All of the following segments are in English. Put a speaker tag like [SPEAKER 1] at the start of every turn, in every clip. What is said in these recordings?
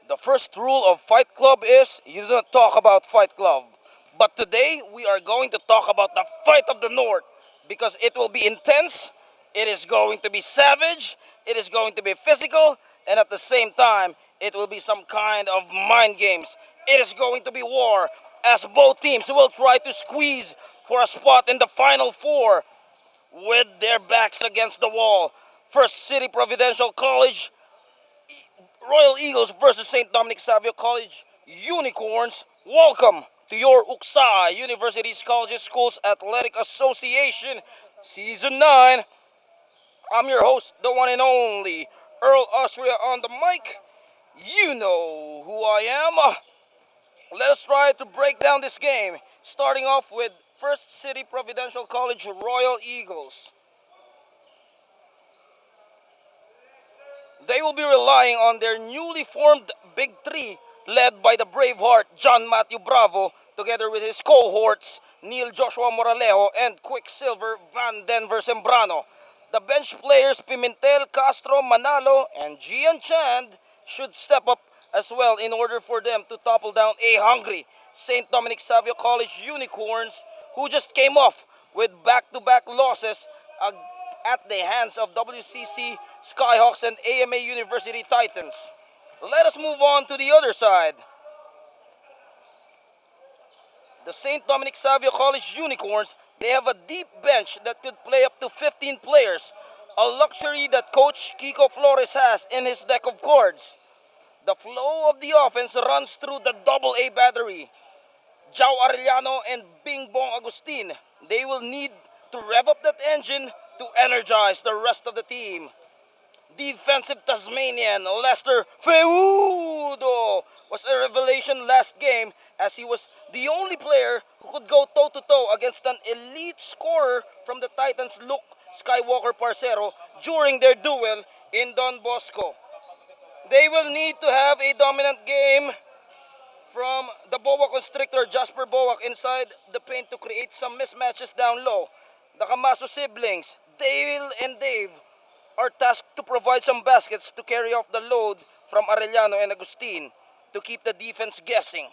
[SPEAKER 1] The first rule of Fight Club is you do not talk about Fight Club. But today we are going to talk about the Fight of the North because it will be intense, it is going to be savage, it is going to be physical, and at the same time, it will be some kind of mind games. It is going to be war as both teams will try to squeeze for a spot in the final four with their backs against the wall. First City Providential College Royal Eagles versus St. Dominic Savio College Unicorns. Welcome to your UKSA Universities Colleges Schools Athletic Association Season 9. I'm your host, the one and only Earl Austria on the mic. You know who I am. Let us try to break down this game, starting off with First City Providential College Royal Eagles. They will be relying on their newly formed Big Three, led by the Braveheart John Matthew Bravo, together with his cohorts Neil Joshua Moralejo and Quicksilver Van Denver Sembrano. The bench players Pimentel, Castro, Manalo, and Gian Chand should step up as well in order for them to topple down a hungry St. Dominic Savio College Unicorns who just came off with back-to-back losses at the hands of WCC Skyhawks and AMA University Titans. Let us move on to the other side. The St. Dominic Savio College Unicorns, they have a deep bench that could play up to 15 players, a luxury that Coach Kiko Flores has in his deck of cards. The flow of the offense runs through the double A battery. Jao Arellano and Bing Bong Agustin, they will need to rev up that engine to energize the rest of the team. Defensive Tasmanian Lester Feudo was a revelation last game as he was the only player who could go toe-to-toe against an elite scorer from the Titans, Luke Skywalker Parcero, during their duel in Don Bosco. They will need to have a dominant game from the boa constrictor Jasper Boak inside the paint to create some mismatches down low. The Camaso siblings, Dale and Dave, are tasked to provide some baskets to carry off the load from Arellano and Agustin to keep the defense guessing.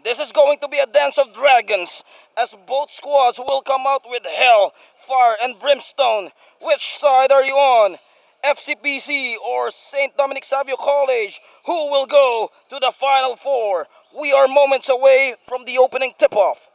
[SPEAKER 1] This is going to be a dance of dragons as both squads will come out with hell, fire, and brimstone. Which side are you on? FCPC or St. Dominic Savio College? Who will go to the Final Four? We are moments away from the opening tip-off.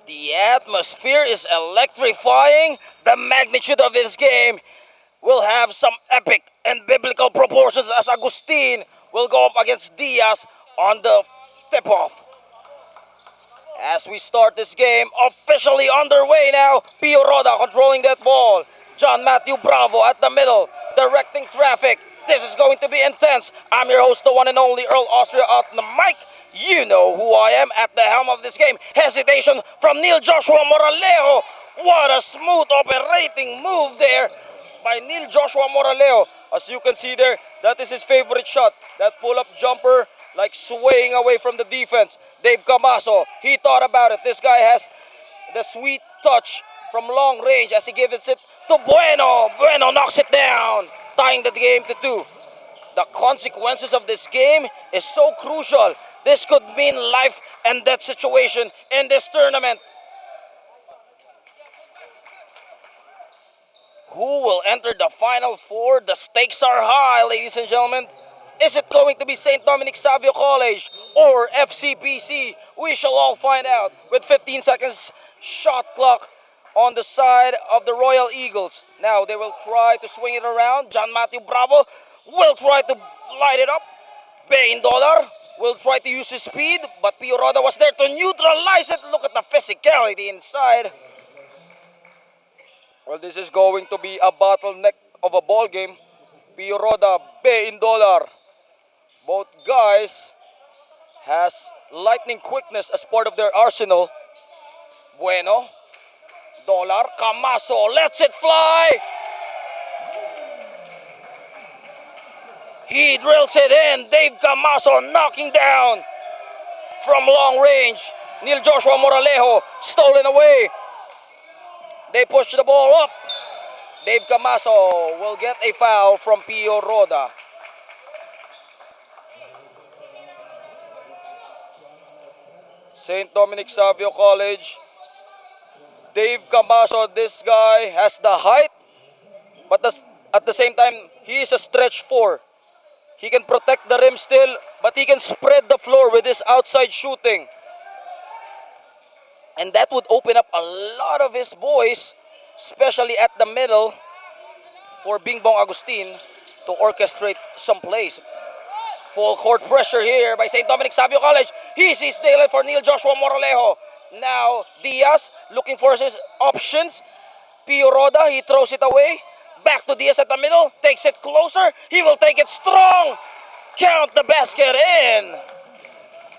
[SPEAKER 1] The atmosphere is electrifying. The magnitude of this game will have some epic and biblical proportions as Agustin will go up against Diaz on the tip-off. As we start this game, officially underway now, Pio Roda controlling that ball. John Matthew Bravo at the middle, directing traffic. This is going to be intense. I'm your host, the one and only Earl Austria out on the mic. You know who I am at the helm of this game. Hesitation from Neil Joshua Moralejo. What a smooth operating move there by Neil Joshua Moralejo. As you can see there, that is his favorite shot. That pull-up jumper, like swaying away from the defense. Dave Camaso, he thought about it. This guy has the sweet touch from long range as he gives it to Bueno. Bueno knocks it down, tying the game to 2. The consequences of this game is so crucial. This could mean life and death situation in this tournament. Who will enter the Final Four? The stakes are high, ladies and gentlemen. Is it going to be St. Dominic Savio College or FCPC? We shall all find out with 15 seconds shot clock on the side of the Royal Eagles. Now they will try to swing it around. John Matthew Bravo will try to light it up. Bain Dollar will try to use his speed, but Pio Roda was there to neutralize it. Look at the physicality inside. Well, this is going to be a bottleneck of a ball game. Pio Roda, Bain Dollar. Both guys has lightning quickness as part of their arsenal. Bueno, Dollar, Camaso lets it fly. He drills it in. Dave Camaso knocking down from long range. Neil Joshua Moralejo stolen away. They push the ball up. Dave Camaso will get a foul from Pio Roda. St. Dominic Savio College. Dave Camaso, this guy has the height, but at the same time, he is a stretch 4. He can protect the rim still, but he can spread the floor with his outside shooting. And that would open up a lot of his boys, especially at the middle, for Bing Bong Agustin to orchestrate some plays. Full court pressure here by St. Dominic Savio College. He sees daylight for Neil Joshua Moralejo. Now Diaz looking for his options. Pio Roda, he throws it away. Back to Diaz at the middle. Takes it closer. He will take it strong. Count the basket in.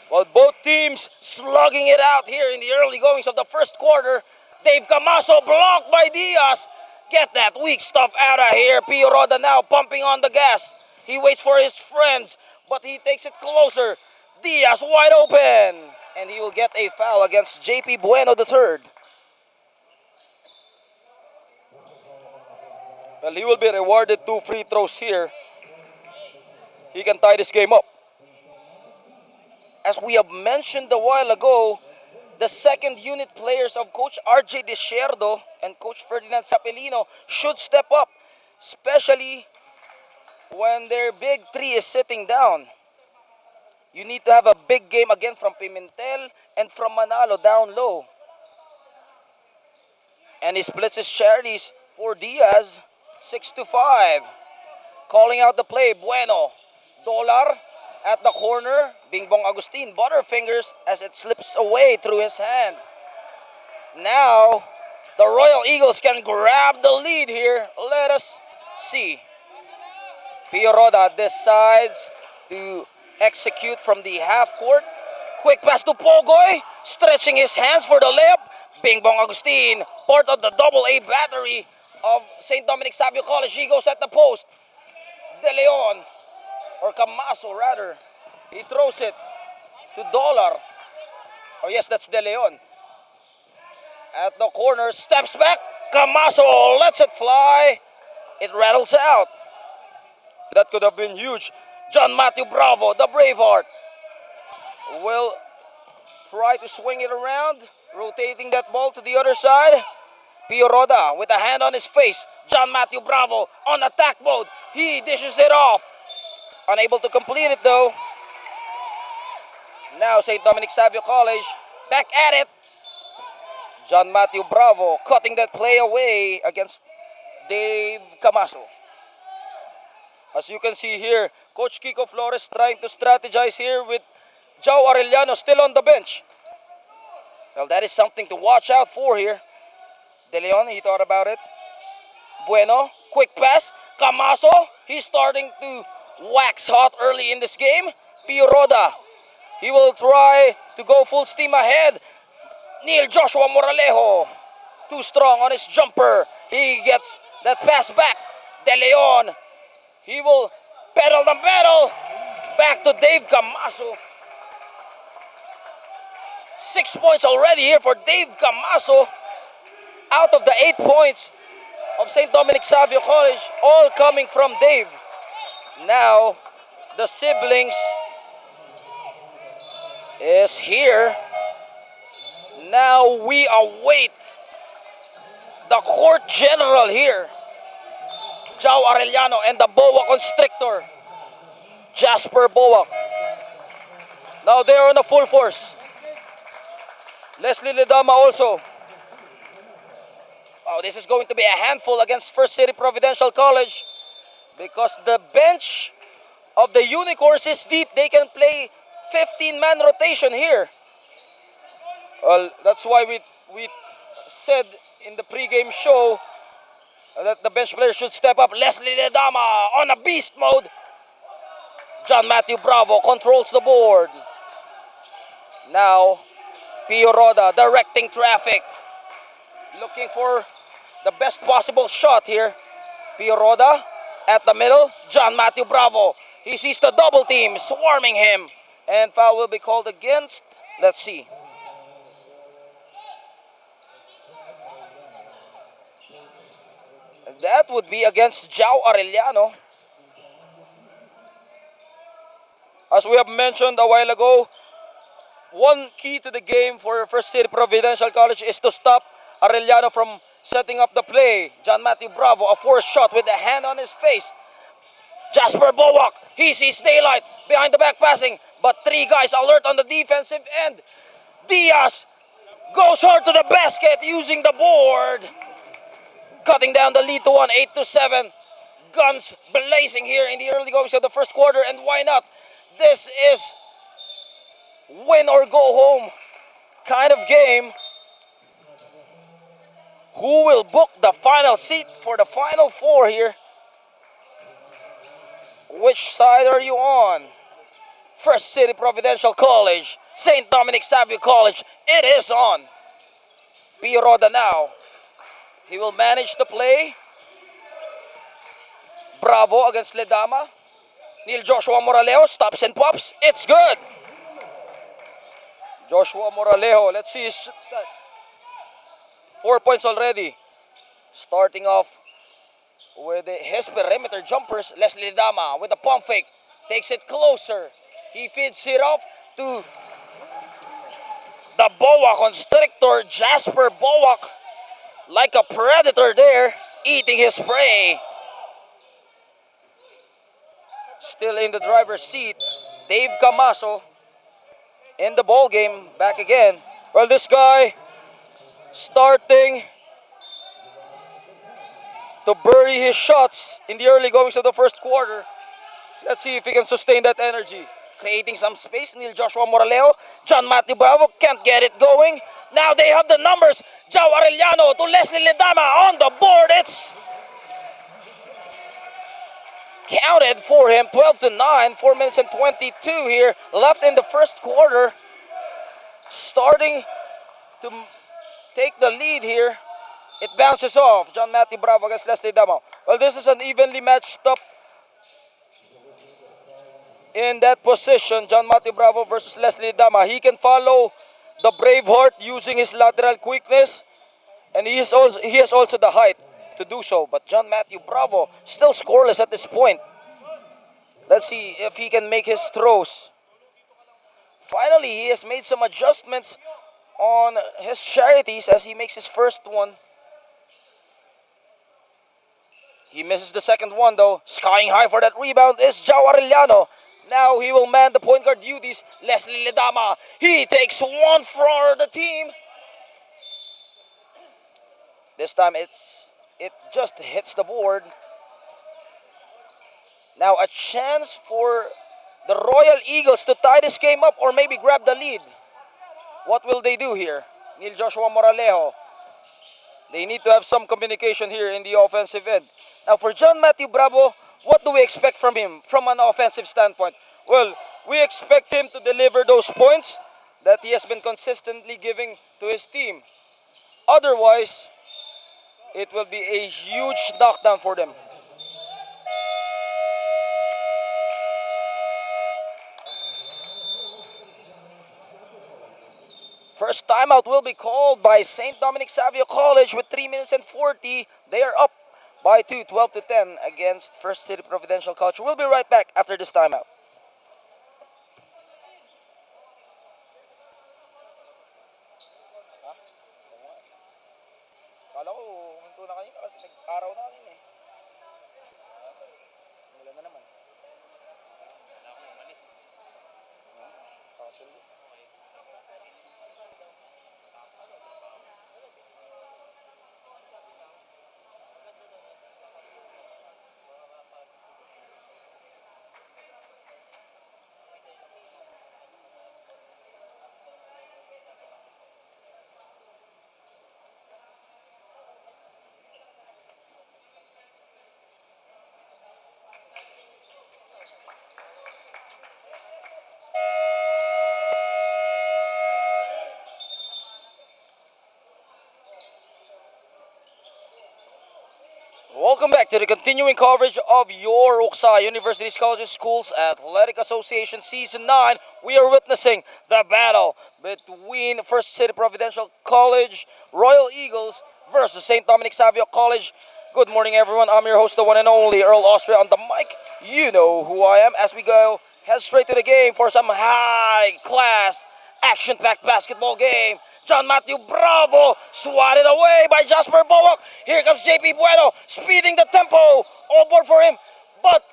[SPEAKER 1] Well, both teams slugging it out here in the early goings of the first quarter. Dave Camaso blocked by Diaz. Get that weak stuff out of here. Pio Roda now pumping on the gas. He waits for his friends, but he takes it closer. Diaz wide open. And he will get a foul against JP Bueno III. Well, he will be rewarded 2 free throws here. He can tie this game up. As we have mentioned a while ago, the second unit players of Coach RJ Desierdo and Coach Ferdinand Sapelino should step up, especially when their big 3 is sitting down. You need to have a big game again from Pimentel and from Manalo down low. And he splits his charities for Diaz, 6-5. Calling out the play, Bueno. Dollar at the corner. Bing Bong Agustin, butterfingers as it slips away through his hand. Now, the Royal Eagles can grab the lead here. Let us see. Pio Roda decides to execute from the half court. Quick pass to Pogoy, stretching his hands for the layup. Bing Bong Agustin, part of the double-A battery of St. Dominic Savio College. He goes at the post. De Leon, or Camaso rather, he throws it to Dollar. Oh yes, that's De Leon. At the corner, steps back. Camaso lets it fly. It rattles out. That could have been huge. John Matthew Bravo, the Braveheart, will try to swing it around, rotating that ball to the other side. Pio Roda with a hand on his face. John Matthew Bravo on attack mode. He dishes it off. Unable to complete it though. Now St. Dominic Savio College back at it. John Matthew Bravo cutting that play away against Dave Camaso. As you can see here, Coach Kiko Flores trying to strategize here with João Arellano still on the bench. Well, that is something to watch out for here. De Leon, he thought about it. Bueno, quick pass. Camaso, he's starting to wax hot early in this game. Pio Roda, he will try to go full steam ahead. Neil Joshua Moralejo, too strong on his jumper. He gets that pass back. De Leon, he will pedal the metal. Back to Dave Camaso. 6 points already here for Dave Camaso. Out of the 8 points of St. Dominic Savio College, all coming from Dave. Now, the siblings is here. Now we await the court general here. João Arellano and the boa constrictor, Jasper Boak. Now they are on a full force. Leslie Ledama also. Oh, this is going to be a handful against First City Providential College because the bench of the Unicorns is deep. They can play 15-man rotation here. Well, that's why we said in the pregame show that the bench players should step up. Leslie Ledama on a beast mode. John Matthew Bravo controls the board. Now, Pio Roda directing traffic. Looking for the best possible shot here. Pio Roda at the middle. John Matthew Bravo. He sees the double team swarming him. And foul will be called against. Let's see. That would be against João Arellano. As we have mentioned a while ago, one key to the game for First City Providential College is to stop Arellano from setting up the play. John Matthew Bravo, a forced shot with a hand on his face. Jasper Boak, he sees daylight behind the back passing, but three guys alert on the defensive end. Diaz goes hard to the basket using the board. Cutting down the lead to 1, 8-7. Guns blazing here in the early goings of the first quarter, and why not? This is win or go home kind of game. Who will book the final seat for the Final Four here? Which side are you on? First City Providential College, St. Dominic Savio College. It is on. Pio Roda now. He will manage the play. Bravo against Ledama. Neil Joshua Moralejo stops and pops. It's good. Joshua Moralejo, let's see his stat. 4 points already. Starting off with his perimeter jumpers. Leslie Ledama with the pump fake. Takes it closer. He feeds it off to the boa constrictor, Jasper Boak. Like a predator there, eating his prey. Still in the driver's seat, Dave Camaso in the ball game, back again. Well, this guy starting to bury his shots in the early goings of the first quarter. Let's see if he can sustain that energy. Creating some space, Neil Joshua Moralejo. John Matthew Bravo can't get it going. Now they have the numbers. João Arellano to Leslie Ledama on the board. It's counted for him. 12-9. 4 minutes and 22 here left in the first quarter. Starting to take the lead here. It bounces off. John Matthew Bravo against Leslie Ledama. Well, this is an evenly matched up in that position. John Matthew Bravo versus Leslie Ledama. He can follow the Braveheart using his lateral quickness, and he has also the height to do so. But John Matthew Bravo still scoreless at this point. Let's see if he can make his throws. Finally, he has made some adjustments on his charities as he makes his first one. He misses the second one though. Skying high for that rebound is João Arellano. Now he will man the point guard duties. Leslie Ledama, he takes one for the team. This time it just hits the board. Now a chance for the Royal Eagles to tie this game up or maybe grab the lead. What will they do here? Neil Joshua Moralejo. They need to have some communication here in the offensive end. Now for John Matthew Bravo, what do we expect from him from an offensive standpoint? Well, we expect him to deliver those points that he has been consistently giving to his team. Otherwise, it will be a huge knockdown for them. First timeout will be called by St. Dominic Savio College with 3 minutes and 40. They are up by 2, 12 to 10 against First City Providential College. We'll be right back after this timeout. Kala ko, huminto na kanina kasi nag-araw na kanina eh. Wala na naman. Wala akong umalis. Kakasundo. Welcome back to the continuing coverage of your Uksa University Colleges Schools Athletic Association Season 9. We are witnessing the battle between First City Providential College Royal Eagles versus St. Dominic Savio College. Good morning, everyone. I'm your host, the one and only Earl Austria on the mic. You know who I am. As we go, head straight to the game for some high-class, action-packed basketball game. John Matthew Bravo swatted away by Jasper Bowak. Here comes JP Bueno, speeding the tempo. All board for him, but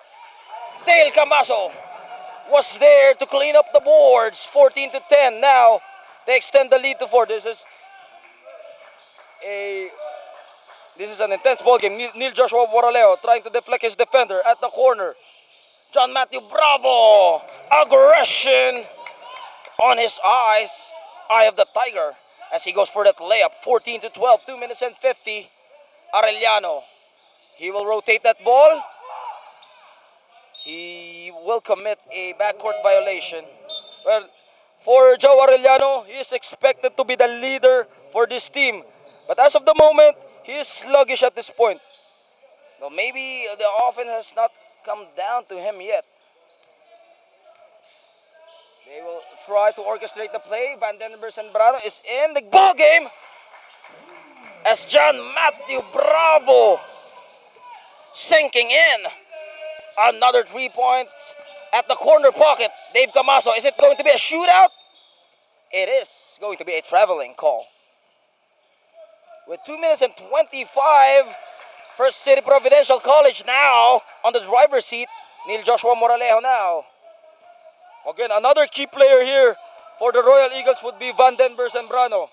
[SPEAKER 1] Dale Camaso was there to clean up the boards. 14 to 10. Now they extend the lead to 4. This is an intense ball game. Neil Joshua Moraleo trying to deflect his defender at the corner. John Matthew Bravo, aggression on his eyes. Eye of the Tiger as he goes for that layup. 14 to 12, 2 minutes and 50. Arellano, he will rotate that ball. He will commit a backcourt violation. Well, for Joe Arellano, he is expected to be the leader for this team. But as of the moment, he is sluggish at this point. Well, maybe the offense has not come down to him yet. They will try to orchestrate the play. Van Den Bersen-Brano is in the ball game as John Matthew Bravo sinking in. Another 3 points at the corner pocket. Dave Camaso, is it going to be a shootout? It is going to be a traveling call. With 2 minutes and 25, First City Providential College now on the driver's seat. Neil Joshua Moralejo now. Again, another key player here for the Royal Eagles would be Van Den Bersen-Brano.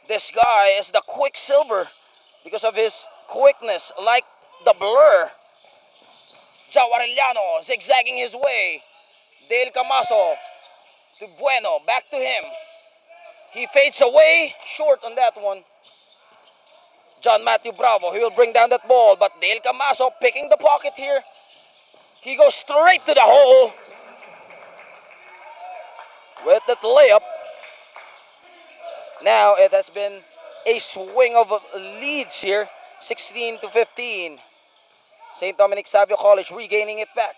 [SPEAKER 1] This guy is the quicksilver because of his quickness, like the blur. Joe Arellano zigzagging his way. Dale Camaso to Bueno, back to him. He fades away, short on that one. John Matthew Bravo, he will bring down that ball, but Dale Camaso picking the pocket here. He goes straight to the hole with that layup. Now it has been a swing of leads here, 16 to 15. St. Dominic Savio College regaining it back.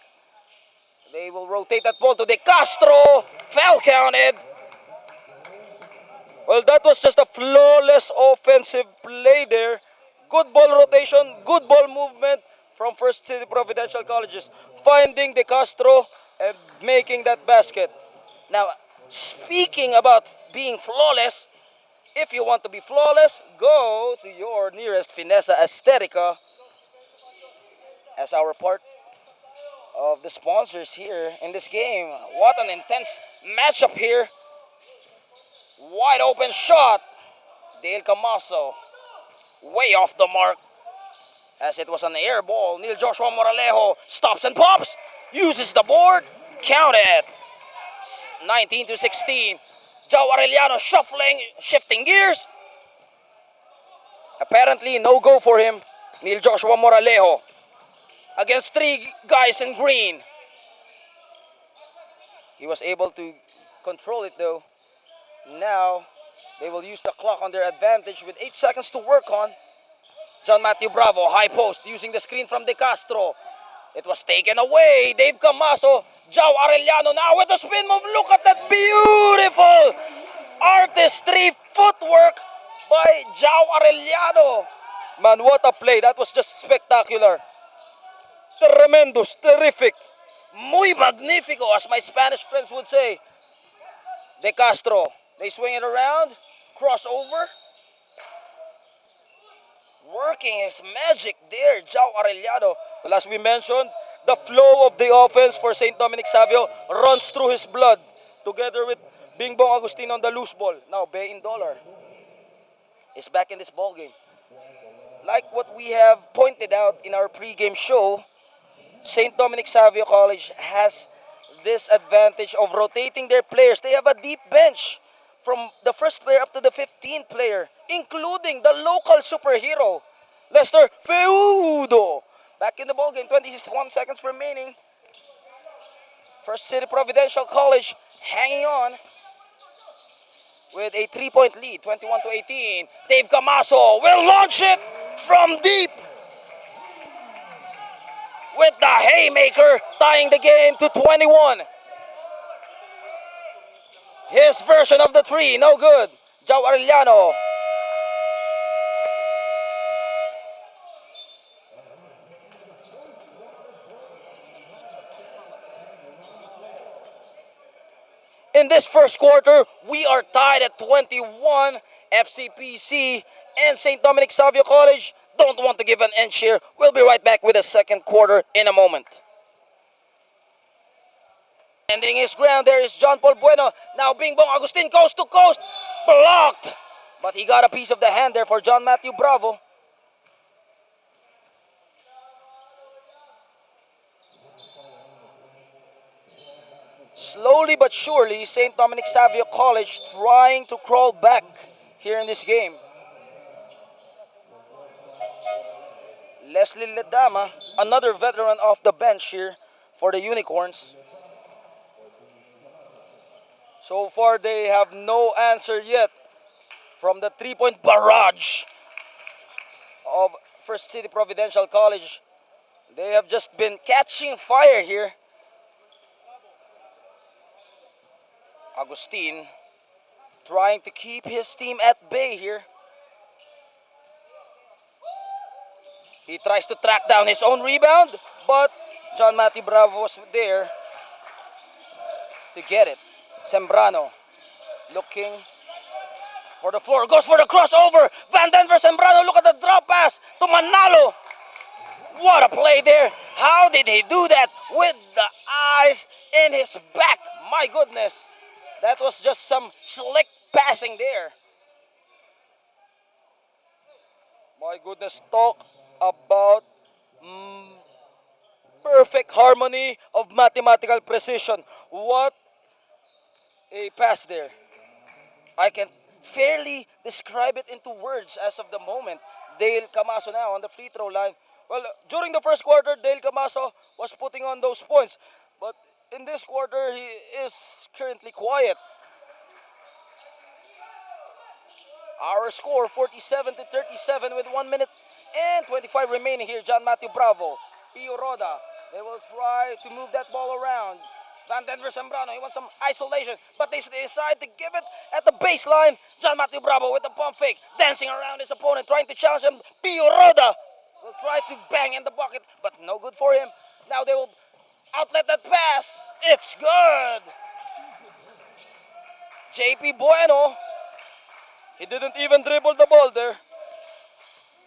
[SPEAKER 1] They will rotate that ball to De Castro. Foul counted. Well, that was just a flawless offensive play there. Good ball rotation, good ball movement from First City Providential Colleges. Finding De Castro and making that basket. Now, speaking about being flawless, if you want to be flawless, go to your nearest Finessa Aesthetica as our part of the sponsors here in this game. What an intense matchup here. Wide open shot. Dale Camaso way off the mark. As it was an air ball, Neil Joshua Moralejo stops and pops, uses the board, counted. 19-16. Joe Arellano shifting gears. Apparently no go for him. Neil Joshua Moralejo against three guys in green. He was able to control it though. Now they will use the clock on their advantage with 8 seconds to work on. John Matthew Bravo, high post, using the screen from De Castro. It was taken away. Dave Camaso, Joe Arellano now with the spin move. Look at that beautiful artistry footwork by Joe Arellano. Man, what a play. That was just spectacular. Tremendous, terrific. Muy magnifico, as my Spanish friends would say. De Castro, they swing it around, crossover. Working his magic there, Joe Arellano. Well, as we mentioned, the flow of the offense for St. Dominic Savio runs through his blood, together with Bing Bong Agustin on the loose ball. Now, Bay in Dollar is back in this ball game. Like what we have pointed out in our pregame show, St. Dominic Savio College has this advantage of rotating their players. They have a deep bench from the first player up to the 15th player, including the local superhero, Lester Feudo. Back in the ballgame, 21 seconds remaining. First City Providential College hanging on with a 3-point lead, 21-18. Dave Camaso will launch it from deep with the haymaker, tying the game to 21. His version of the three, no good. Joe Arellano. In this first quarter, we are tied at 21. FCPC and St. Dominic Savio College don't want to give an inch here. We'll be right back with the second quarter in a moment. Ending his ground, there is John Paul Bueno. Now Bing Bong Agustin coast to coast. Blocked. But he got a piece of the hand there for John Matthew Bravo. Slowly but surely, St. Dominic Savio College trying to crawl back here in this game. Leslie Ledama, another veteran off the bench here for the Unicorns. So far, they have no answer yet from the three-point barrage of First City Providential College. They have just been catching fire here. Agustin trying to keep his team at bay here. He tries to track down his own rebound, but John Matthew Bravo was there to get it. Sembrano looking for the floor, goes for the crossover. Van Denver Sembrano, look at the drop pass to Manalo. What a play there. How did he do that with the eyes in his back? My goodness. That was just some slick passing there. My goodness, talk about perfect harmony of mathematical precision. What a pass there. I can fairly describe it into words as of the moment. Dale Camaso now on the free throw line. Well, during the first quarter, Dale Camaso was putting on those points. But in this quarter, he is currently quiet. Our score, 47-37 with 1 minute and 25 remaining here. John Matthew Bravo, Pio Roda. They will try to move that ball around. Van Denver Sembrano, he wants some isolation, but they decide to give it at the baseline. John Matthew Bravo with the pump fake, dancing around his opponent, trying to challenge him. Pio Roda will try to bang in the bucket, but no good for him. Now they will outlet that pass. It's good. JP Bueno, he didn't even dribble the ball there,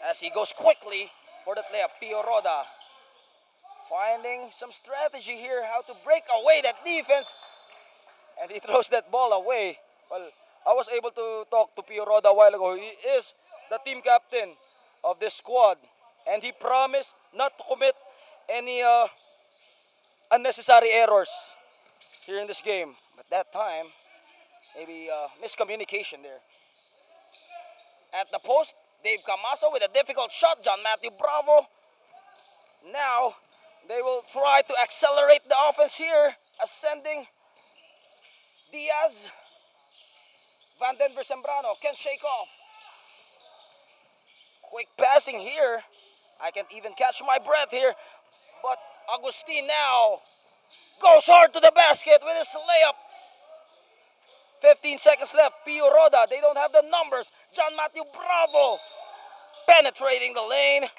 [SPEAKER 1] as he goes quickly for the layup. Pio Roda finding some strategy here, how to break away that defense, and he throws that ball away. Well, I was able to talk to Pio Roda a while ago. He is the team captain of this squad. And he promised not to commit any unnecessary errors here in this game. But that time, maybe miscommunication there. At the post, Dave Camaso with a difficult shot. John Matthew Bravo. Now, they will try to accelerate the offense here. Ascending Diaz. Van Denver Sembrano can't shake off. Quick passing here. I can't even catch my breath here. But Agustin now goes hard to the basket with his layup. 15 seconds left. Pio Roda, they don't have the numbers. John Matthew Bravo penetrating the lane.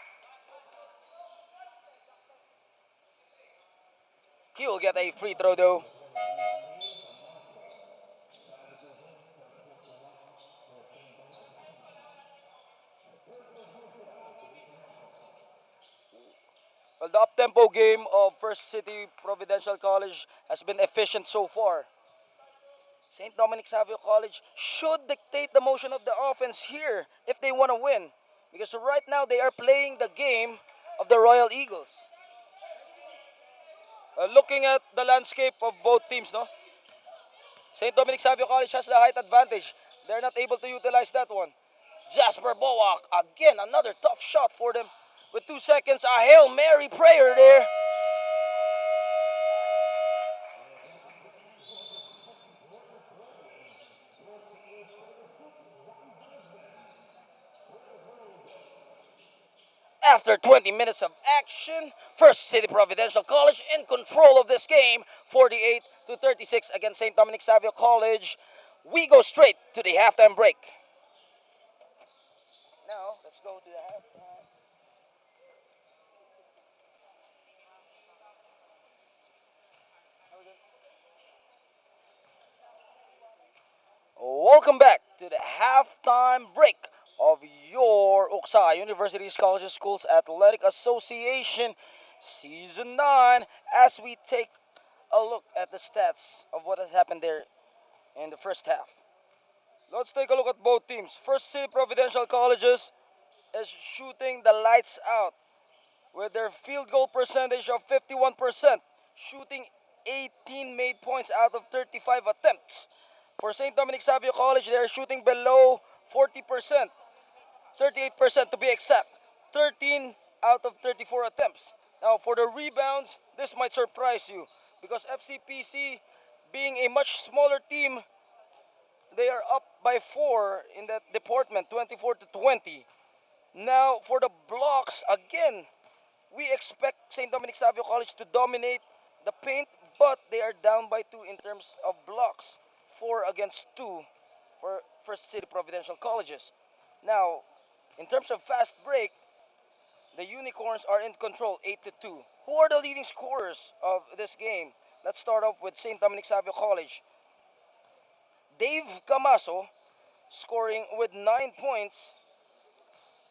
[SPEAKER 1] He will get a free throw though. Well, the up-tempo game of First City Providential College has been efficient so far. St. Dominic Savio College should dictate the motion of the offense here if they want to win. Because right now they are playing the game of the Royal Eagles. Looking at the landscape of both teams, no? St. Dominic Savio College has the height advantage. They're not able to utilize that one. Jasper Boak, again, another tough shot for them. With 2 seconds, a Hail Mary prayer there. After 20 minutes of action, First City Providential College in control of this game, 48-36 against St. Dominic Savio College. We go straight to the halftime break. Now, let's go to the halftime. Welcome back to the halftime break of your UKSA, Universities, Colleges, Schools Athletic Association Season 9, as we take a look at the stats of what has happened there in the first half. Let's take a look at both teams. First City Providential Colleges is shooting the lights out with their field goal percentage of 51%, shooting 18 made points out of 35 attempts. For St. Dominic Savio College, they're shooting below 40%, 38% to be exact, 13 out of 34 attempts. Now, for the rebounds, this might surprise you because FCPC, being a much smaller team, they are up by 4 in that department, 24-20. Now, for the blocks, again, we expect St. Dominic Savio College to dominate the paint, but they are down by 2 in terms of blocks, 4 against 2 for First City Providential Colleges. Now, in terms of fast break, the Unicorns are in control, 8-2. Who are the leading scorers of this game? Let's start off with St. Dominic Savio College. Dave Camaso scoring with 9 points.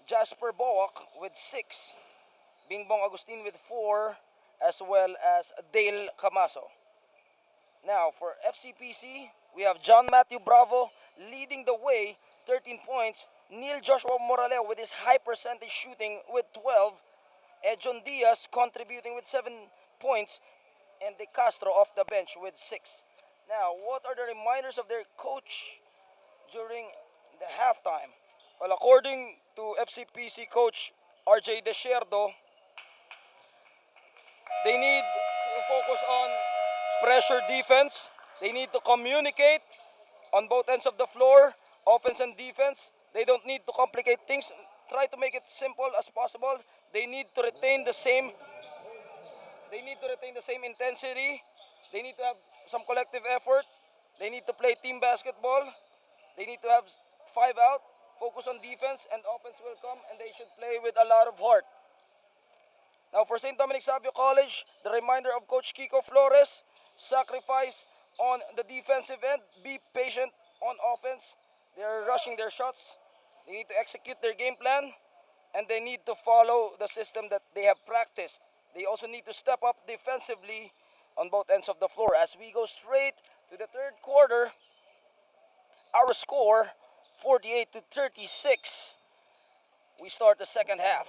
[SPEAKER 1] Jasper Boak with 6. Bingbong Agustin with 4, as well as Dale Camaso. Now, for FCPC, we have John Matthew Bravo leading the way, 13 points. Neil Joshua Moraleo with his high percentage shooting with 12. Edjon Diaz contributing with 7 points. And De Castro off the bench with 6. Now, what are the reminders of their coach during the halftime? Well, according to FCPC coach RJ Desierdo, they need to focus on pressure defense. They need to communicate on both ends of the floor, offense and defense. They don't need to complicate things. Try to make it simple as possible. They need to retain the same intensity. They need to have some collective effort. They need to play team basketball. They need to have 5 out, focus on defense, and offense will come, and they should play with a lot of heart. Now for St. Dominic Savio College, the reminder of Coach Kiko Flores, sacrifice on the defensive end, be patient on offense. They're rushing their shots. They need to execute their game plan, and they need to follow the system that they have practiced. They also need to step up defensively on both ends of the floor. As we go straight to the third quarter, our score 48-36. we start the second half.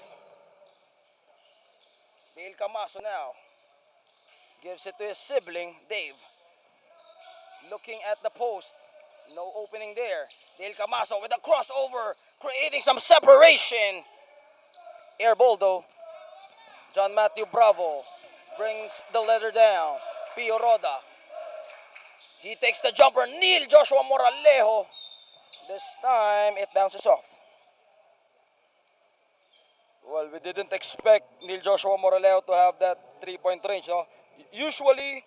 [SPEAKER 1] Dale Camaso now gives it to his sibling, Dave. Looking at the post. No opening there. Dale Camaso with a crossover, creating some separation. Air ball though. John Matthew Bravo brings the letter down. Pio Roda. He takes the jumper. Neil Joshua Moralejo. This time it bounces off. Well, we didn't expect Neil Joshua Moralejo to have that 3-point range. No? Usually,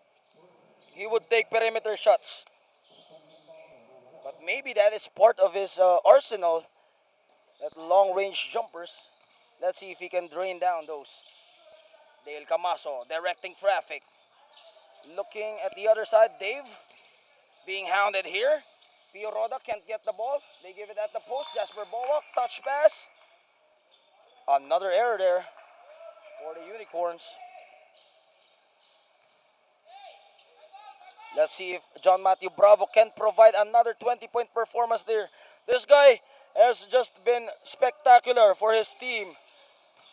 [SPEAKER 1] he would take perimeter shots. But maybe that is part of his arsenal, that long-range jumpers. Let's see if he can drain down those. Dale Camaso directing traffic. Looking at the other side, Dave being hounded here. Pio Roda can't get the ball. They give it at the post. Jasper Bowak, touch pass. Another error there for the Unicorns. Let's see if John Matthew Bravo can provide another 20-point performance there. This guy has just been spectacular for his team,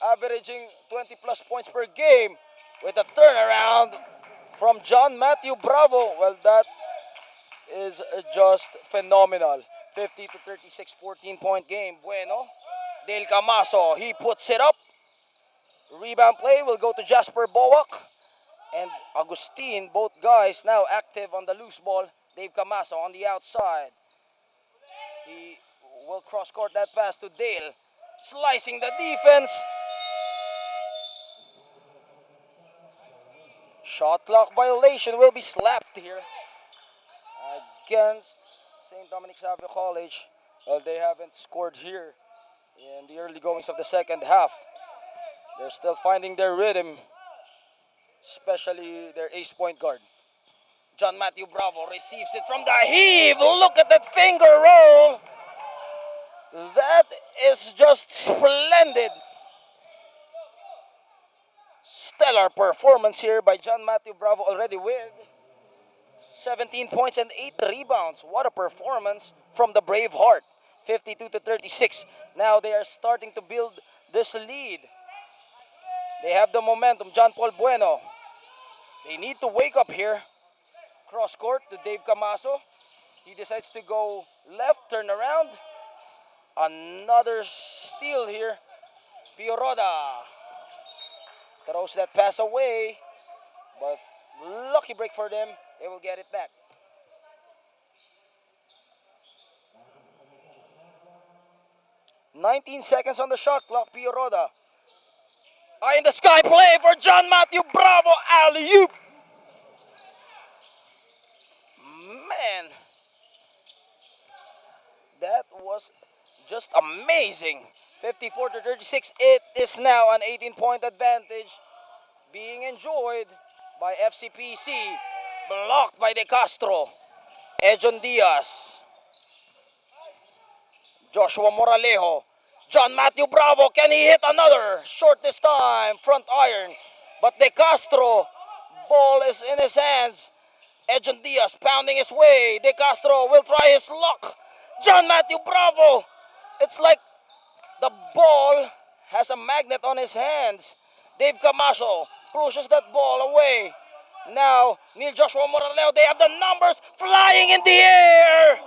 [SPEAKER 1] averaging 20-plus points per game with a turnaround from John Matthew Bravo. Well, that is just phenomenal. 50 to 36, 14-point game. Bueno. Dale Camaso, he puts it up. Rebound play will go to Jasper Bowak and Agustin, both guys now active on the loose ball. Dave Camaso on the outside. He will cross-court that pass to Dale. Slicing the defense. Shot clock violation will be slapped here against St. Dominic Savio College. Well, they haven't scored here in the early goings of the second half. They're still finding their rhythm, especially their ace point guard. John Matthew Bravo receives it from the heave. Look at that finger roll. That is just splendid. Stellar performance here by John Matthew Bravo, already with 17 points and 8 rebounds. What a performance from the Brave Heart. 52 to 36. Now they are starting to build this lead. They have the momentum. John Paul Bueno. They need to wake up here. Cross court to Dave Camaso. He decides to go left, turn around. Another steal here. Pio Roda throws that pass away. But lucky break for them. They will get it back. "19 seconds on the shot clock, Pio Roda. Eye in the sky play for John Matthew Bravo. Alley-oop. Man, that was just amazing. 54 to 36. It is now an 18-point advantage being enjoyed by FCPC. Blocked by De Castro. Ejon Diaz. Joshua Moralejo. John Matthew Bravo, can he hit another? Short this time, front iron. But De Castro, ball is in his hands. Ejon Diaz pounding his way. De Castro will try his luck. John Matthew Bravo. It's like the ball has a magnet on his hands. Dave Camaso pushes that ball away. Now, Neil Joshua Moralejo, they have the numbers flying in the air.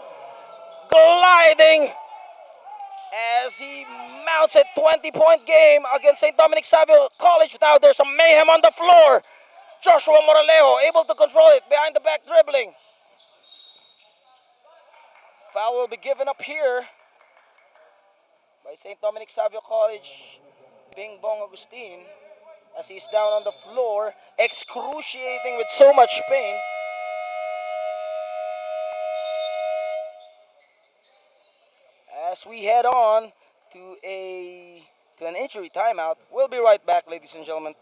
[SPEAKER 1] Gliding as he mounts a 20-point game against St. Dominic Savio College. Now there's some mayhem on the floor. Joshua Moralejo able to control it behind the back dribbling. Foul will be given up here by St. Dominic Savio College. Bing Bong Agustin as he's down on the floor, excruciating with so much pain. As we head on to an injury timeout, we'll be right back, ladies and gentlemen.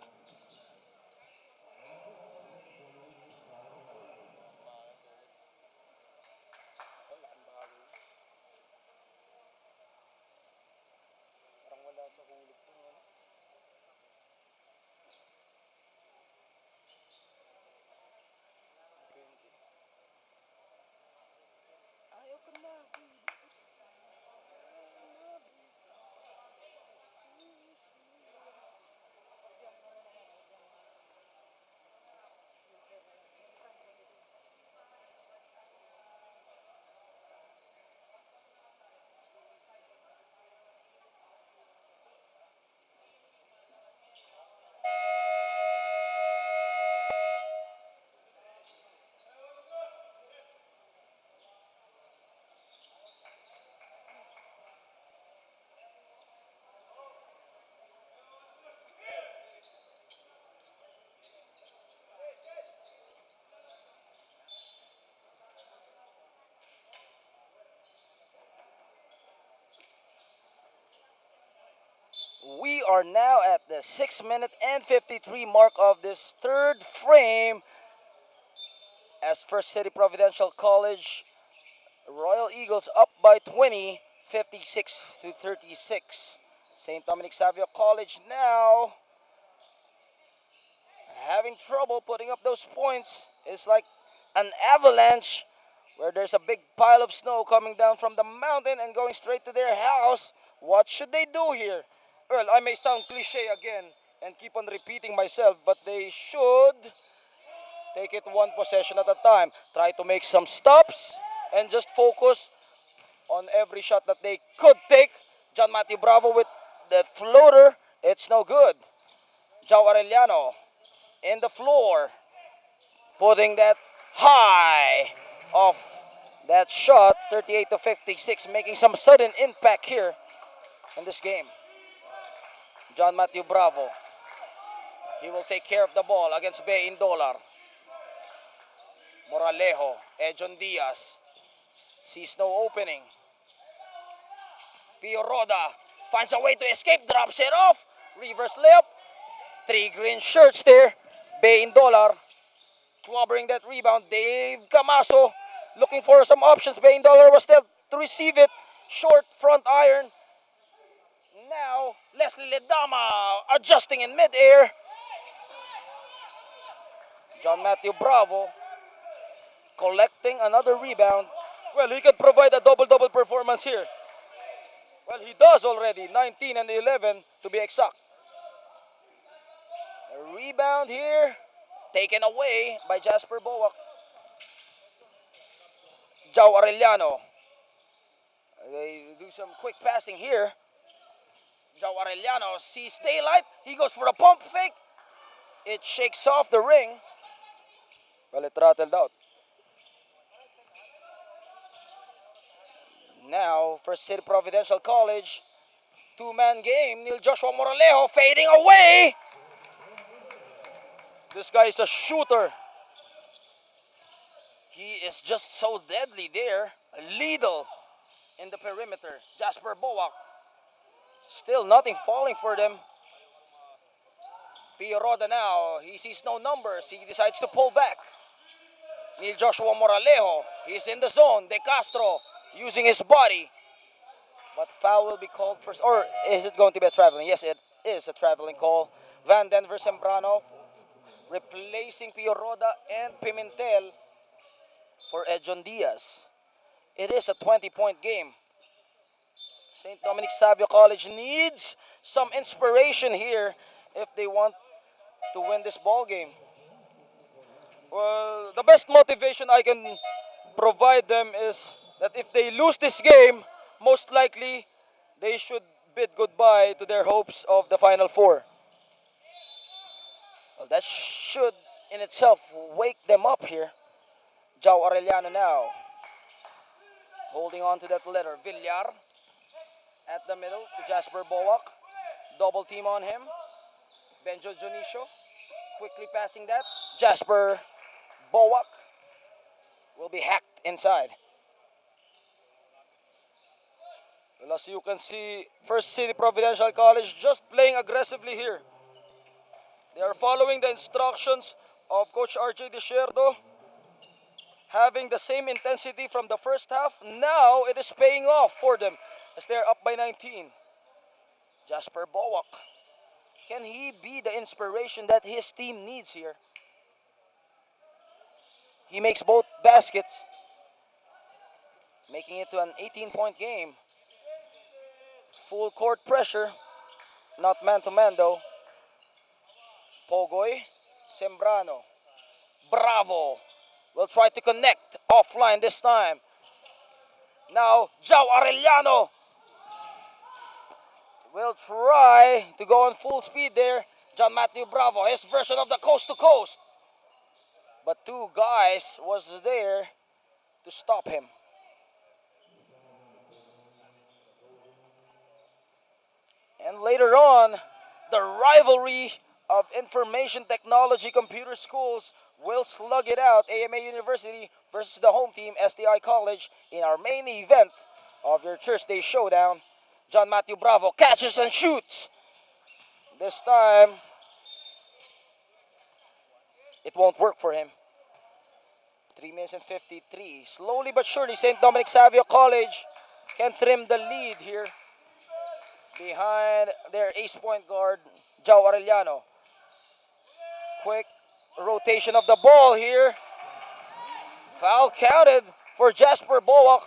[SPEAKER 1] We are now at the 6 minute and 53 mark of this third frame as First City Providential College Royal Eagles up by 20, 56 to 36. St. Dominic Savio College now having trouble putting up those points. It's like an avalanche where there's a big pile of snow coming down from the mountain and going straight to their house. What should they do here? Well, I may sound cliche again and keep on repeating myself, but they should take it one possession at a time. Try to make some stops and just focus on every shot that they could take. John Matthew Bravo with the floater. It's no good. Jao Arellano in the floor, putting that high off that shot, 38 to 56, making some sudden impact here in this game. John Matthew Bravo, he will take care of the ball against Bay Indolar. Moralejo, Ejon Diaz, sees no opening. Pio Roda finds a way to escape, drops it off, reverse layup. 3 green shirts there. Bay Indolar clobbering that rebound. Dave Camaso looking for some options. Bay Indolar was there to receive it. Short front iron. Now Leslie Ledama adjusting in midair. John Matthew Bravo collecting another rebound. Well, he could provide a double-double performance here. Well, he does already. 19 and 11 to be exact. A rebound here. Taken away by Jasper Boak. Jao Arellano. They do some quick passing here. Jao Arellano sees daylight. He goes for a pump fake. It shakes off the ring. Well, it rattled out. Now, First City Providential College, 2-man game. Neil Joshua Moralejo fading away. This guy is a shooter. He is just so deadly there. Lethal in the perimeter. Jasper Boak. Still nothing falling for them. Pio Roda now, he sees no numbers. He decides to pull back. Neil Joshua Moralejo, he's in the zone. De Castro using his body. But foul will be called first. Or is it going to be a traveling? Yes, it is a traveling call. Van Denver Sembrano replacing Pio Roda and Pimentel for Ejon Diaz. It is a 20-point game. St. Dominic Savio College needs some inspiration here if they want to win this ball game. Well, the best motivation I can provide them is that if they lose this game, most likely they should bid goodbye to their hopes of the Final Four. Well, that should in itself wake them up here. Jao Arellano now holding on to that letter. Villar at the middle to Jasper Boak. Double team on him. Benjo Jonicio quickly passing that. Jasper Boak will be hacked inside. Well, as you can see, First City Providential College just playing aggressively here. They are following the instructions of Coach RJ Desierdo, having the same intensity from the first half. Now it is paying off for them as they're up by 19. Jasper Boak. Can he be the inspiration that his team needs here? He makes both baskets, making it to an 18-point game. Full court pressure, not man-to-man though. Pogoy, Sembrano, Bravo will try to connect offline this time. Now, Jao Arellano will try to go on full speed there. John Matthew Bravo, his version of the coast to coast. But 2 guys was there to stop him. And later on, the rivalry of information technology computer schools will slug it out. AMA University versus the home team, SDI College, in our main event of your Thursday showdown. John Matthew Bravo catches and shoots. This time, it won't work for him. 3 minutes and 53. Slowly but surely, St. Dominic Savio College can trim the lead here behind their ace point guard, Jao Arellano. Quick rotation of the ball here. Foul counted for Jasper Boak.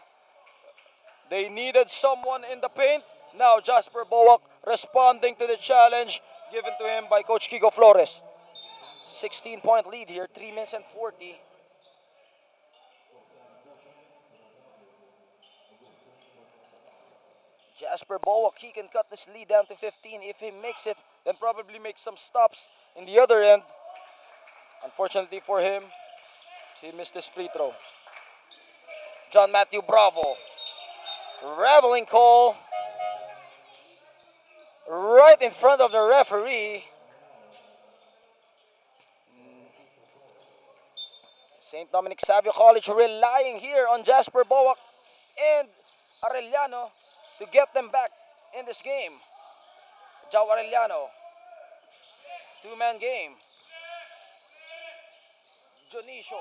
[SPEAKER 1] They needed someone in the paint. Now Jasper Boak responding to the challenge given to him by Coach Kiko Flores. 16-point lead here, 3 minutes and 40. Jasper Boak, he can cut this lead down to 15. If he makes it, then probably make some stops in the other end. Unfortunately for him, he missed his free throw. John Matthew Bravo. Traveling call right in front of the referee. St. Dominic Savio College relying here on Jasper Boak and Arellano to get them back in this game. Jao Arellano. Two-man game. Jonicio.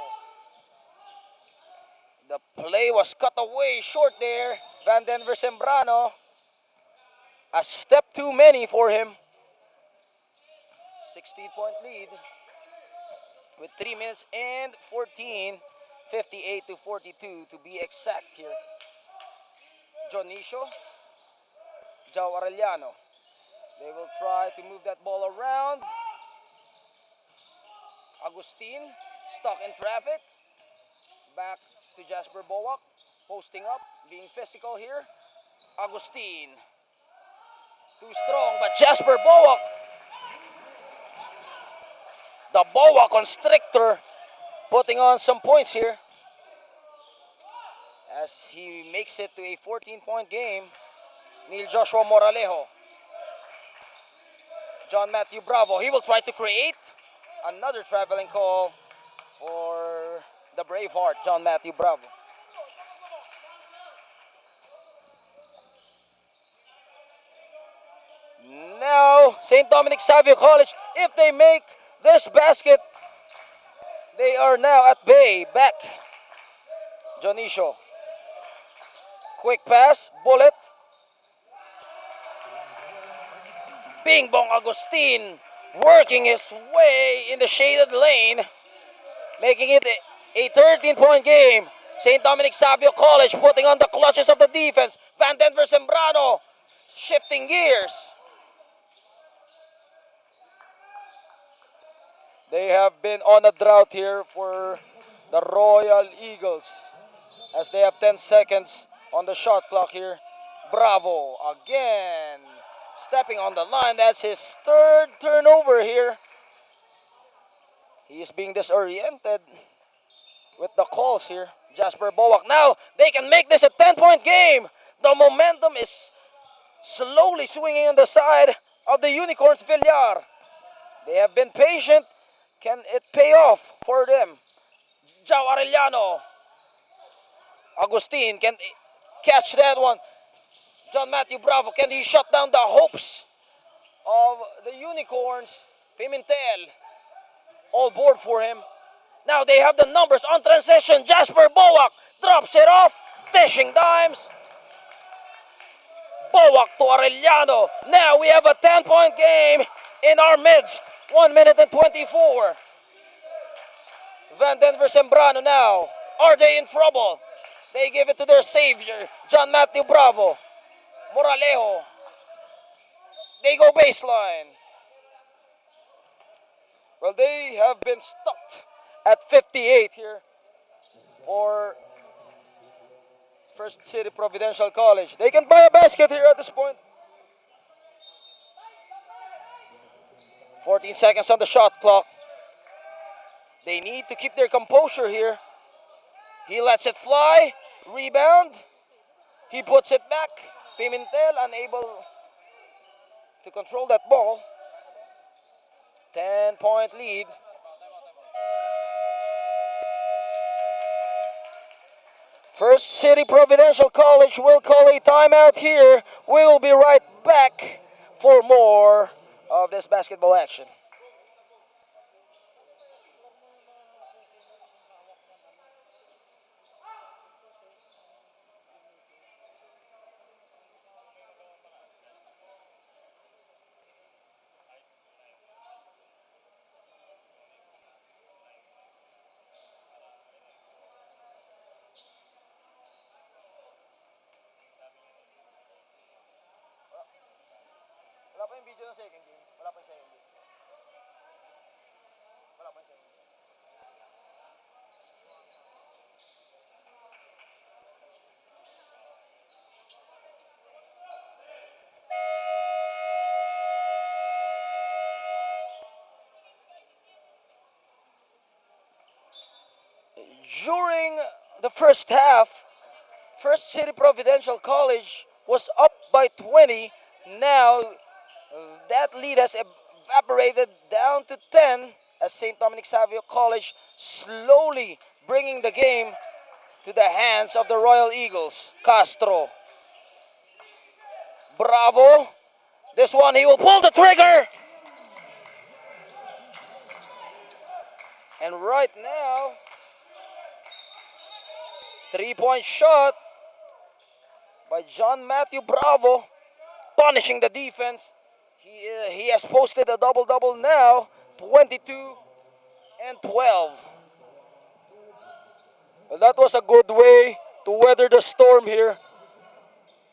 [SPEAKER 1] The play was cut away short there. Van Denver Sembrano. A step too many for him. 16-point lead. With 3 minutes and 14. 58 to 42 to be exact here. Jonicio. Jao Arellano. They will try to move that ball around. Agustin stuck in traffic. Back to Jasper Boak. Posting up. Being physical here. Agustin. Too strong, but Jasper Boak. The Boa constrictor putting on some points here. As he makes it to a 14-point game. Neil Joshua Moralejo. John Matthew Bravo. He will try to create another traveling call for the Braveheart, John Matthew Bravo. Now, St. Dominic Savio College, if they make this basket, they are now at bay. Back. Jonicio. Quick pass. Bullet. Bing Bong Agustin working his way in the shaded lane, making it a 13-point game. St. Dominic Savio College putting on the clutches of the defense. Van Denver Sembrano shifting gears. They have been on a drought here for the Royal Eagles as they have 10 seconds on the shot clock here. Bravo again. Stepping on the line. That's his third turnover here. He is being disoriented with the calls here. Jasper Boak. Now they can make this a 10-point game. The momentum is slowly swinging on the side of the Unicorns Villar. They have been patient. Can it pay off for them? Jao Arellano. Agustin can catch that one. John Matthew Bravo, can he shut down the hopes of the Unicorns? Pimentel, all board for him. Now they have the numbers on transition. Jasper Boak drops it off, dishing dimes. Boak to Arellano. Now we have a 10-point game in our midst. 1 minute and 24. Van Denver Sembrano now. Are they in trouble? They give it to their savior, John Matthew Bravo. Moralejo. They go baseline. Well, they have been stuck at 58 here for First City Providential College. They can buy a basket here at this point. 14 seconds on the shot clock. They need to keep their composure here. He lets it fly. Rebound. He puts it back. Pimentel unable to control that ball. 10-point lead. First City Providential College will call a timeout here. We will be right back for more of this basketball action. Wala pa yung video ng second game. Wala pa yung second game. Wala pa yung second game. During the first half, First City Providential College was up by 20. Now, that lead has evaporated down to 10 as St. Dominic Savio College slowly bringing the game to the hands of the Royal Eagles. Castro. Bravo. This one, he will pull the trigger. And right now, 3-point shot by John Matthew Bravo, punishing the defense. He has posted a double-double now, 22 and 12. Well, that was a good way to weather the storm here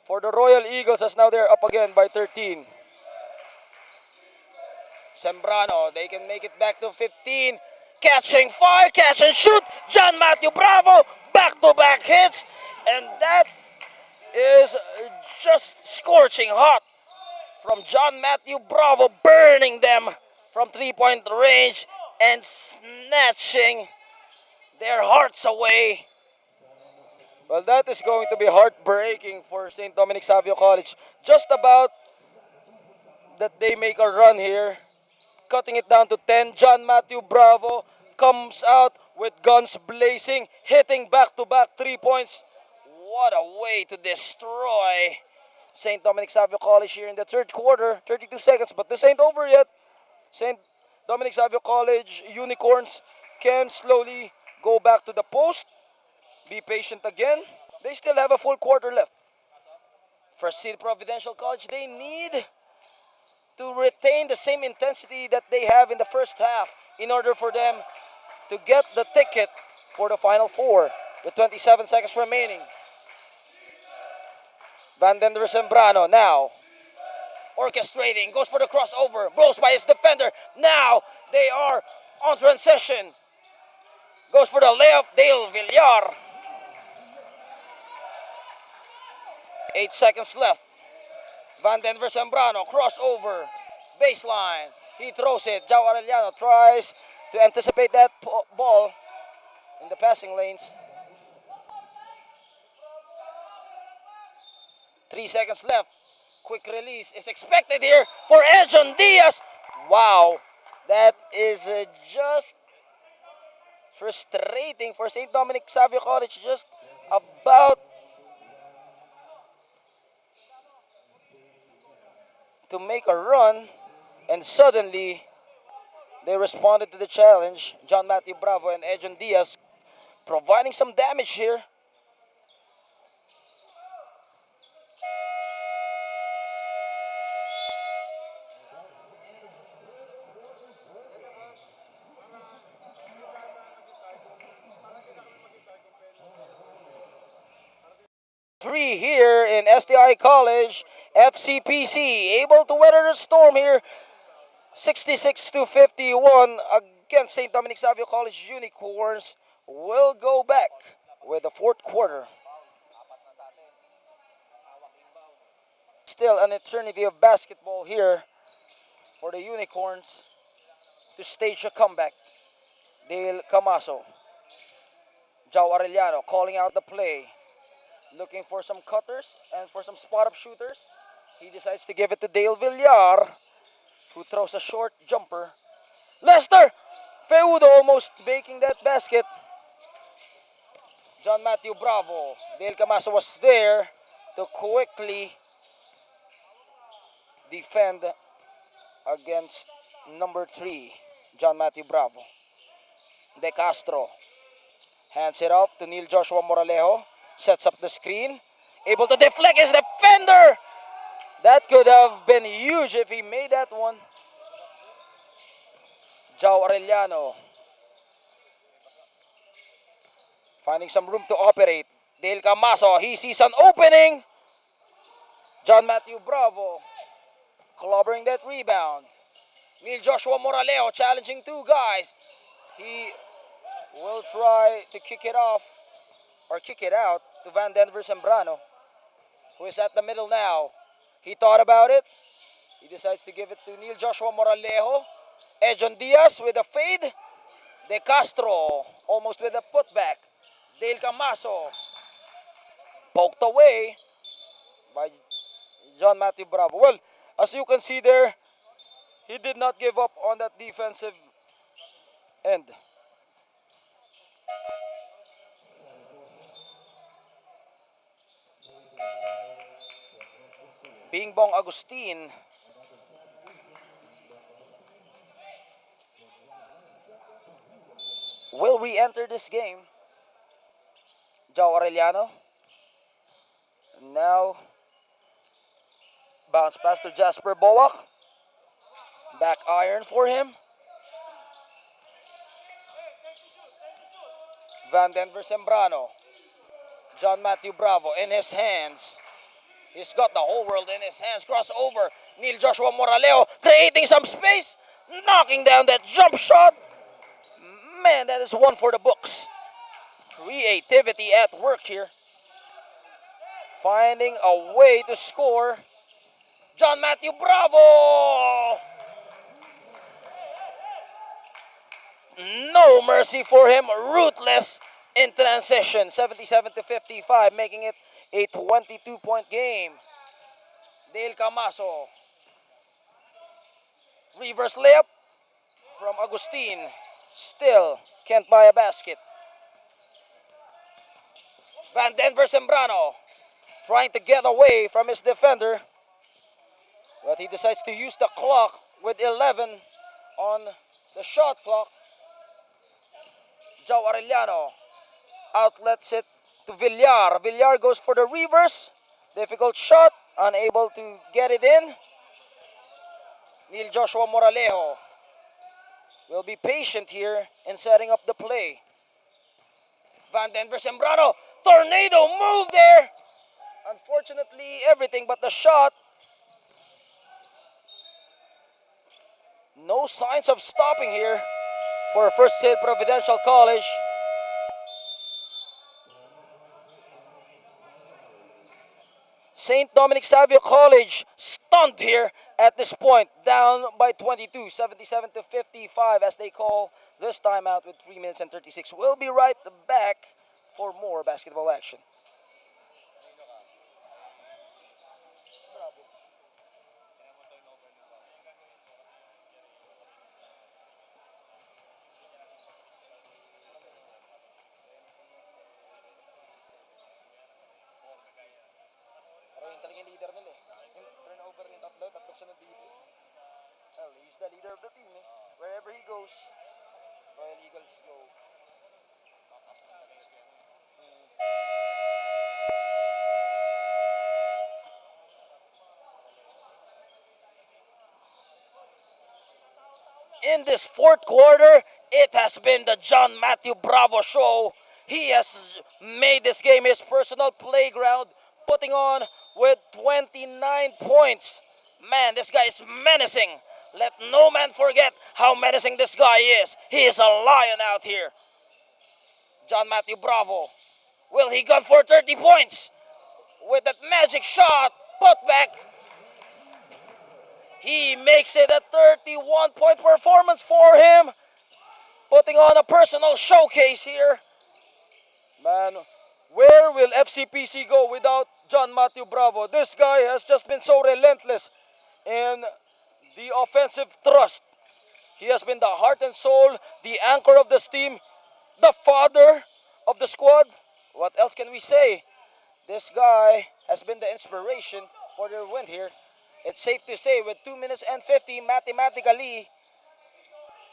[SPEAKER 1] for the Royal Eagles, as now they're up again by 13. Sembrano, they can make it back to 15. Catching fire, catch and shoot. John Matthew Bravo, back-to-back hits. And that is just scorching hot from John Matthew Bravo, burning them from three-point range and snatching their hearts away. Well, that is going to be heartbreaking for St. Dominic Savio College. Just about that they make a run here, cutting it down to 10. John Matthew Bravo comes out with guns blazing, hitting back-to-back 3 points. What a way to destroy St. Dominic Savio College here in the third quarter. 32 seconds, but this ain't over yet. St. Dominic Savio College Unicorns can slowly go back to the post. Be patient again. They still have a full quarter left. First City Providential College, they need to retain the same intensity that they have in the first half in order for them to get the ticket for the Final Four with 27 seconds remaining. Van den Sembrano now orchestrating, goes for the crossover, blows by his defender. Now they are on transition. Goes for the layup, Dale Villar. 8 seconds left. Van den Sembrano, crossover, baseline. He throws it. Jao Arellano tries to anticipate that ball in the passing lanes. 3 seconds left. Quick release is expected here for Edjon Diaz. Wow, that is just frustrating for St. Dominic Savio College. Just about to make a run, and suddenly they responded to the challenge. John Matthew Bravo and Edjon Diaz providing some damage here. Three here in SDI College. FCPC able to weather the storm here. 66-51 against St. Dominic Savio College Unicorns. Will go back with the fourth quarter. Still an eternity of basketball here for the Unicorns to stage a comeback. Dale Camaso. Jao Arellano calling out the play. Looking for some cutters and for some spot-up shooters. He decides to give it to Dale Villar, who throws a short jumper. Lester Feudo almost making that basket. John Matthew Bravo. Dale Camaso was there to quickly defend against number 3, John Matthew Bravo. De Castro hands it off to Neil Joshua Moralejo. Sets up the screen. Able to deflect his defender. That could have been huge if he made that one. João Arellano finding some room to operate. Dale Camaso, he sees an opening. John Matthew Bravo clobbering that rebound. Neil Joshua Moralejo challenging 2 guys. He will try to kick it off or kick it out to Van Denver Sembrano, who is at the middle now. He thought about it. He decides to give it to Neil Joshua Moralejo. Ejon Diaz with a fade. De Castro almost with a putback. Dale Camaso poked away by John Matthew Bravo. Well, as you can see there, he did not give up on that defensive end. Bing Bong Agustin will re-enter this game. João Arellano. Now, bounce pass to Jasper Boak. Back iron for him. Van Denver Sembrano. John Matthew Bravo in his hands. He's got the whole world in his hands. Crossover. Neil Joshua Moralejo creating some space. Knocking down that jump shot. Man, that is one for the books. Creativity at work here. Finding a way to score. John Matthew Bravo. No mercy for him. Ruthless in transition. 77-55, making it a 22-point game. Dale Camaso. Reverse layup from Agustin. Still can't buy a basket. Van Denver Sembrano trying to get away from his defender. But he decides to use the clock with 11 on the shot clock. João Arellano outlets it to Villar. Villar goes for the reverse. Difficult shot. Unable to get it in. Neil Joshua Moralejo will be patient here in setting up the play. Van Denver Sembrano. Tornado move there. Unfortunately, everything but the shot. No signs of stopping here for First State Providential College. St. Dominic Savio College stunned here at this point, down by 22, 77-55 as they call this timeout with 3 minutes and 36. We'll be right back for more basketball action. Talagang leader nila eh. Yung turnover yung tatlong sunod dito. Well, he's the leader of the team eh. Wherever he goes, Royal Eagles go. In this fourth quarter, it has been the John Matthew Bravo show. He has made this game his personal playground, putting on with 29 points. Man, this guy is menacing. Let no man forget how menacing this guy is. He is a lion out here. John Matthew Bravo. Will he gun for 30 points? With that magic shot, put back. He makes it a 31-point performance for him. Putting on a personal showcase here. Man, where will FCPC go without John Matthew Bravo? This guy has just been so relentless in the offensive thrust. He has been the heart and soul, the anchor of this team, the father of the squad. What else can we say? This guy has been the inspiration for their win here it's safe to say with 2 minutes and 50, mathematically,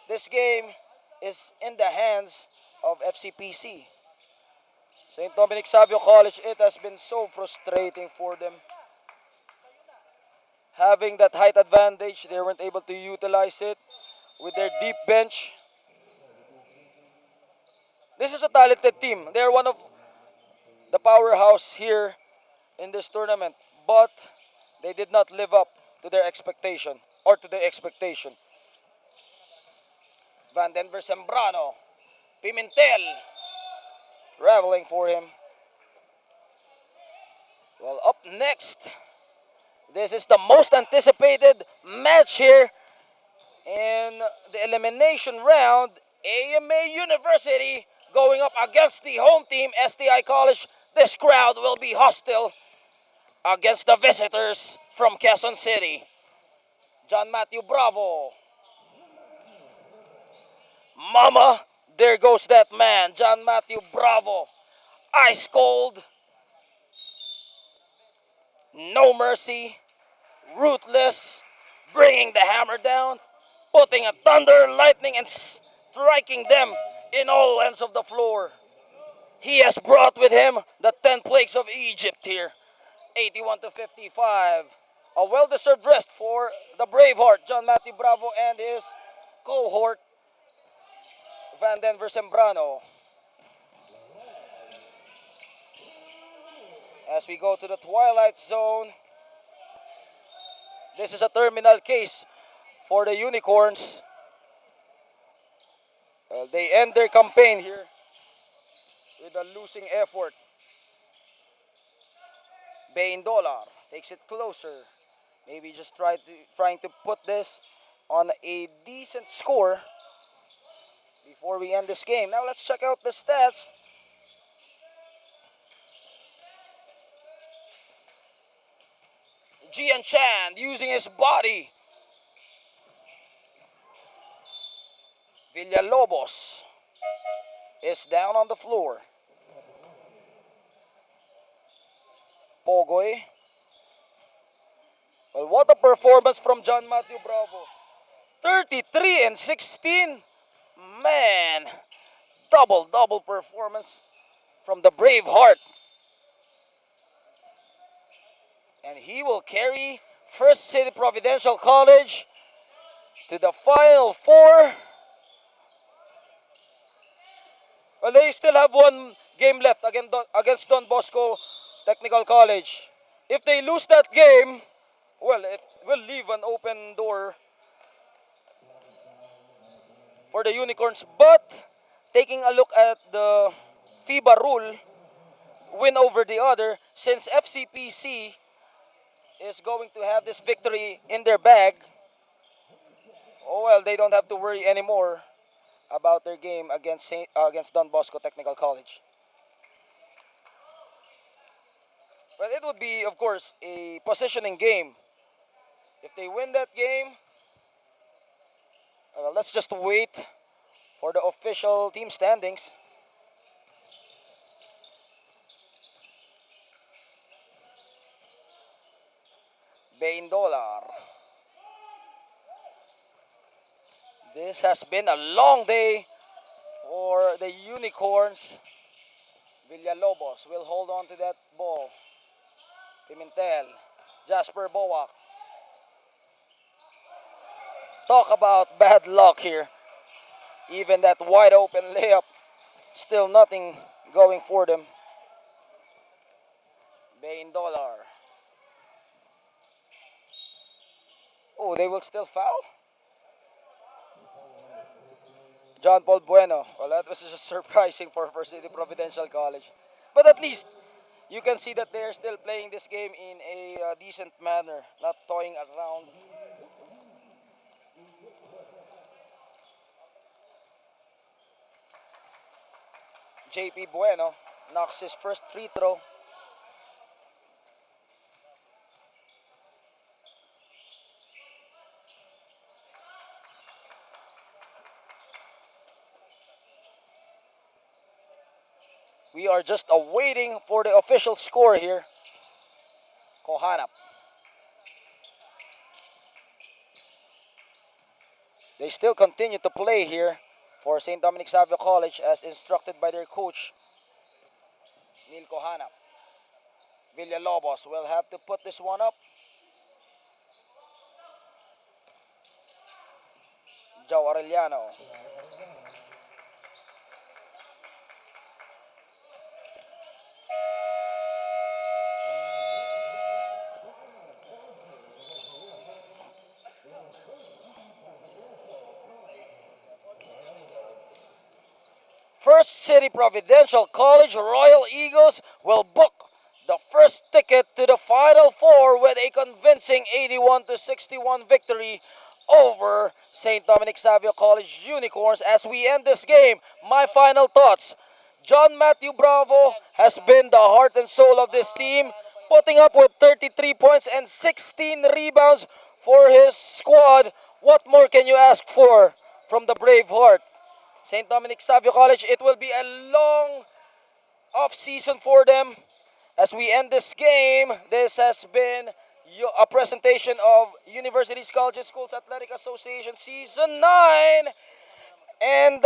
[SPEAKER 1] this game is in the hands of FCPC. St. Dominic Savio College, it has been so frustrating for them. Having that height advantage, they weren't able to utilize it with their deep bench. This is a talented team. They're one of the powerhouse here in this tournament, but they did not live up to their expectation or to the expectation. Van Denver Sembrano, Pimentel, traveling for him. Well, up next, this is the most anticipated match here in the elimination round. AMA University going up against the home team, STI College. This crowd will be hostile against the visitors from Quezon City. John Matthew Bravo. Mama, there goes that man, John Matthew Bravo. Ice cold. No mercy. Ruthless. Bringing the hammer down. Putting a thunder, lightning, and striking them in all ends of the floor. He has brought with him the 10 plagues of Egypt here. 81 to 55. A well-deserved rest for the Braveheart, John Matthew Bravo, and his cohort, Van Denver Sembrano. As we go to the Twilight Zone, this is a terminal case for the Unicorns. They end their campaign here with a losing effort. Bain Dollar takes it closer. Maybe just trying to put this on a decent score before we end this game. Now let's check out the stats. Gian Chan using his body. Villalobos is down on the floor. Pogoy. Well, what a performance from John Matthew Bravo. 33 and 16. Man, double performance from the Braveheart. And he will carry First City Providential College to the Final Four. Well, they still have one game left against Don Bosco Technical College. If they lose that game, well, it will leave an open door for the Unicorns. But taking a look at the FIBA rule, win over the other, since FCPC is going to have this victory in their bag, oh well, they don't have to worry anymore about their game against Don Bosco Technical College. Well, it would be, of course, a positioning game. If they win that game, let's just wait for the official team standings. Bain Dollar. This has been a long day for the Unicorns. Villalobos will hold on to that ball. Pimentel. Jasper Boak. Talk about bad luck here. Even that wide open layup, still nothing going for them. Bain Dollar. Oh, they will still foul? John Paul Bueno. Well, that was just surprising for First City Providential College. But at least you can see that they're still playing this game in a decent manner, not toying around. JP Bueno knocks his first free throw. We are just awaiting for the official score here. Kohanap. They still continue to play here for St. Dominic Savio College as instructed by their coach, Neil Kohanap. Villalobos will have to put this one up. Joe Arellano. First City Providential College Royal Eagles will book the first ticket to the Final Four with a convincing 81-61 victory over St. Dominic Savio College Unicorns. As we end this game, my final thoughts. John Matthew Bravo has been the heart and soul of this team, putting up with 33 points and 16 rebounds for his squad. What more can you ask for from the Brave Heart? St. Dominic Savio College, it will be a long off-season for them. As we end this game, this has been a presentation of Universities, Colleges, Schools Athletic Association Season 9. And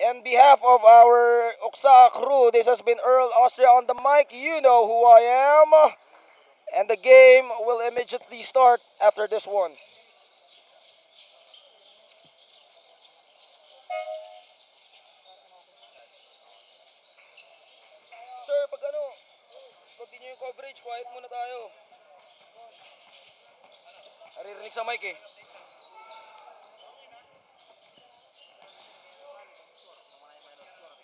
[SPEAKER 1] on behalf of our Oksa crew, this has been Earl Austria on the mic. You know who I am. And the game will immediately start after this one. Sir, pag continue yung coverage, quiet muna tayo. Naririnig sa mic eh.